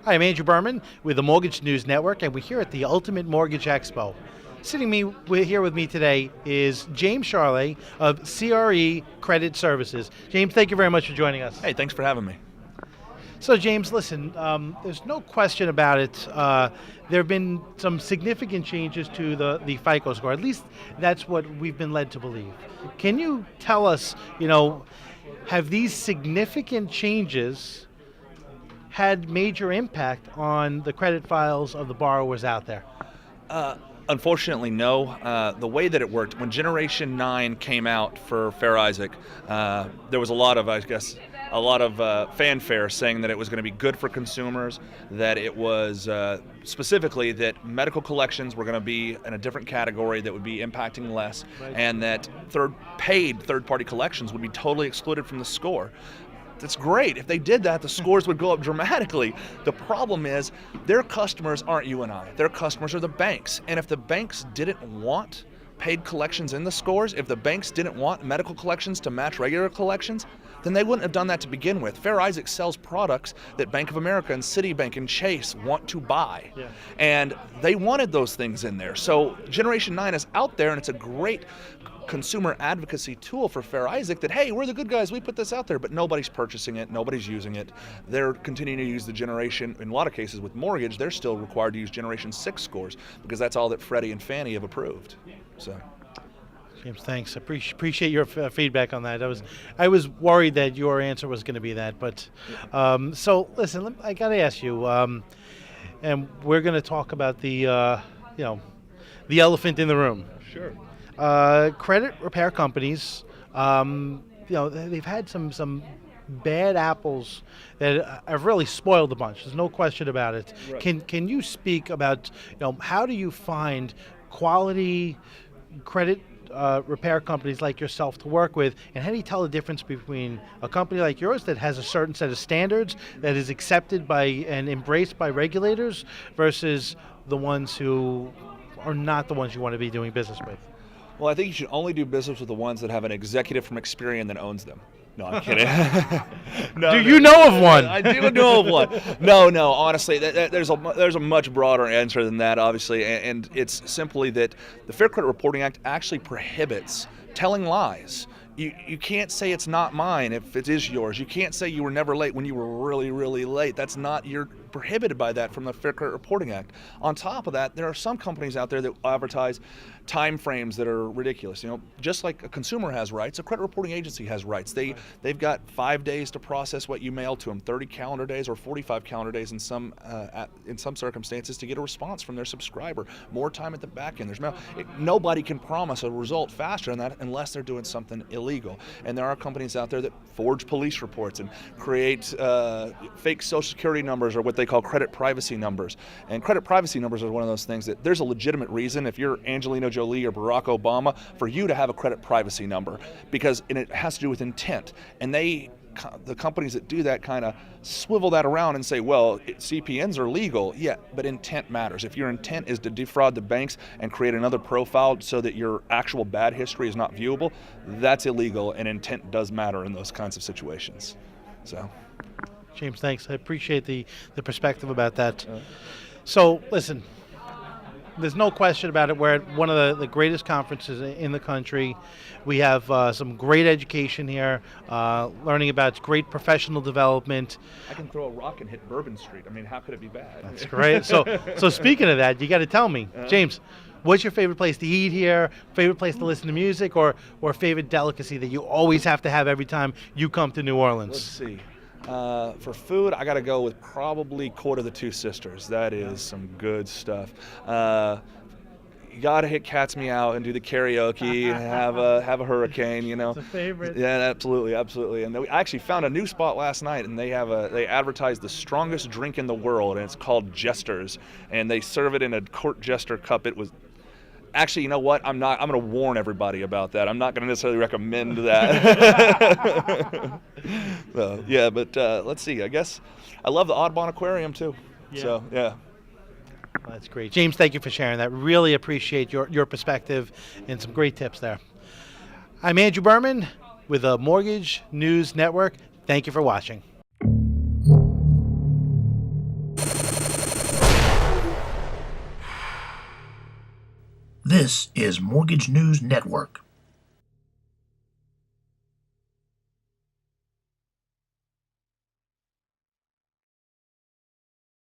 Hi, I'm Andrew Berman with the Mortgage News Network, and we're here at the Ultimate Mortgage Expo. Here with me today is James Charlet of CRE Credit Services. James, thank you very much for joining us. Hey, thanks for having me. So, James, listen, there's no question about it. There have been some significant changes to the FICO score. At least that's what we've been led to believe. Can you tell us, have these significant changes had major impact on the credit files of the borrowers out there? Unfortunately, no. The way that it worked, when Generation 9 came out for Fair Isaac, there was a lot of fanfare saying that it was going to be good for consumers, that it was specifically that medical collections were going to be in a different category that would be impacting less, right, and that third-party collections would be totally excluded from the score. That's great. If they did that, the scores would go up dramatically. The problem is their customers aren't you and I. Their customers are the banks. And if the banks didn't want paid collections in the scores, if the banks didn't want medical collections to match regular collections, then they wouldn't have done that to begin with. Fair Isaac sells products that Bank of America and Citibank and Chase want to buy. Yeah. And they wanted those things in there. So Generation 9 is out there, and it's a great consumer advocacy tool for Fair Isaac that, hey, we're the good guys, we put this out there, but nobody's purchasing it, nobody's using it. They're continuing to use the generation, in a lot of cases with mortgage, they're still required to use Generation 6 scores because that's all that Freddie and Fannie have approved. So, James, thanks. I appreciate your feedback on that. I was worried that your answer was going to be that, but so listen, I got to ask you, and we're going to talk about the elephant in the room. Sure. Credit repair companies, they've had some bad apples that have really spoiled the bunch. There's no question about it. Right. Can you speak about how do you find quality credit repair companies like yourself to work with, and how do you tell the difference between a company like yours that has a certain set of standards that is accepted by and embraced by regulators versus the ones who are not the ones you want to be doing business with? Well, I think you should only do business with the ones that have an executive from Experian that owns them. No, I'm kidding. You know of one? I do know of one. No, honestly, there's a much broader answer than that, obviously, and it's simply that the Fair Credit Reporting Act actually prohibits telling lies. You can't say it's not mine if it is yours. You can't say you were never late when you were really, really late. You're prohibited by that from the Fair Credit Reporting Act. On top of that, there are some companies out there that advertise time frames that are ridiculous. Just like a consumer has rights, a credit reporting agency has rights. They've got 5 days to process what you mail to them, 30 calendar days or 45 calendar days in some circumstances to get a response from their subscriber. More time at the back end. Nobody can promise a result faster than that unless they're doing something illegal. And there are companies out there that forge police reports and create fake social security numbers, or what they call credit privacy numbers. And credit privacy numbers are one of those things that there's a legitimate reason, if you're Angelina Jolie or Barack Obama, for you to have a credit privacy number, because it has to do with intent. And the companies that do that kind of swivel that around and say, well, CPNs are legal. Yeah, but intent matters. If your intent is to defraud the banks and create another profile so that your actual bad history is not viewable, that's illegal, and intent does matter in those kinds of situations. So, James, thanks. I appreciate the perspective about that. So, listen, there's no question about it. We're at one of the greatest conferences in the country. We have some great education here, learning about great professional development. I can throw a rock and hit Bourbon Street. I mean, how could it be bad? That's great. So speaking of that, you got to tell me, James, what's your favorite place to eat here, favorite place to listen to music, or favorite delicacy that you always have to have every time you come to New Orleans? Let's see. For food, I got to go with probably Court of the Two Sisters. That is some good stuff. You got to hit Cat's Meow and do the karaoke and have a hurricane, It's a favorite. Yeah, absolutely. And I actually found a new spot last night, and they advertise the strongest drink in the world, and it's called Jester's, and they serve it in a Court Jester cup. It was actually, you know what? I'm going to warn everybody about that. I'm not going to necessarily recommend that. So, yeah, but let's see. I guess I love the Audubon Aquarium too. Yeah. So, yeah. Well, that's great. James, thank you for sharing that. Really appreciate your perspective and some great tips there. I'm Andrew Berman with the Mortgage News Network. Thank you for watching. This is Mortgage News Network.